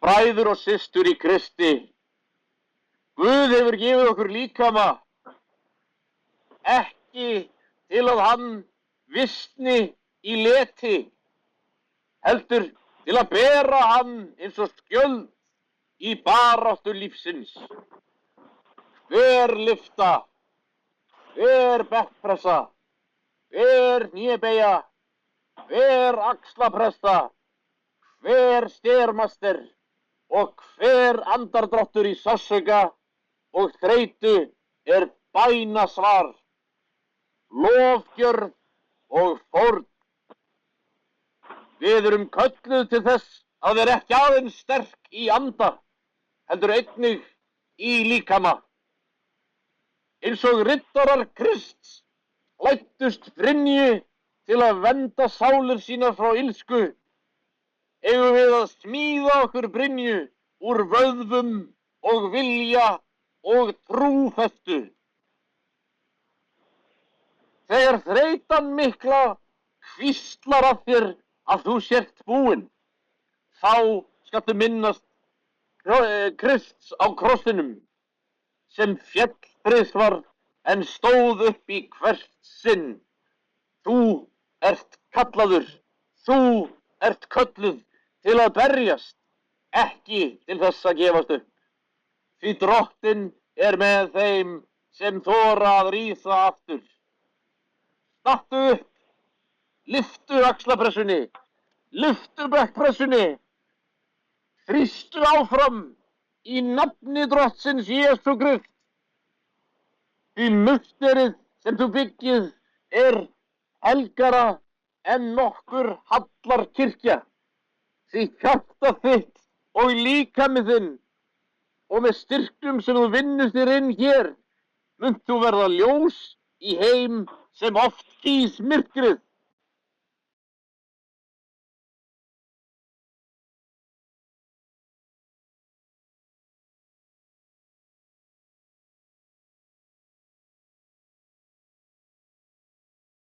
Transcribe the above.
Bræður og systur í Kristi, Guð hefur gefið okkur líkama, ekki til að hann visni í leti, heldur til að bera hann eins og skjöld í baráttu lífsins. Hver lyfta, hver bekkpressa, hver hnébeygja, hver axlapressa, hver stermaster og hver andardráttur í sársauka og þreytu er bænasvar, lofgjörð og fórn. Við erum kölluð til þess að vera ekki aðeins sterk í anda, heldur einnig í líkama. Eins og riddarar Krists læddust Brynju til að vernda sálir sínar frá illsku, eigum við að smíða okkur Brynju úr vöðvum og vilja og trúfestu. Þegar þreytan mikla hvíslar að þér að þú sért búinn, þá skaltu minnast Krists á krossinum, sem féll þrisvar en stóð upp í hvert sinn. Þú ert kallaður, þú ert kölluð til að berjast, ekki til þess að gefast upp. Því Drottinn er með þeim sem þora að rísa aftur. Stattu upp, lyftu axlapressunni, lyftu bekkpressunni, þrýstu áfram í nafni Drottsins Jesú Krist. Því musterið sem þú byggið er helgara en nokkur hallar kirkja. Því hjarta þitt og líkami þinn og með styrkjum sem þú vinnur þér inn hér, munt þú verða ljós í heim sem oft kýs myrkrið.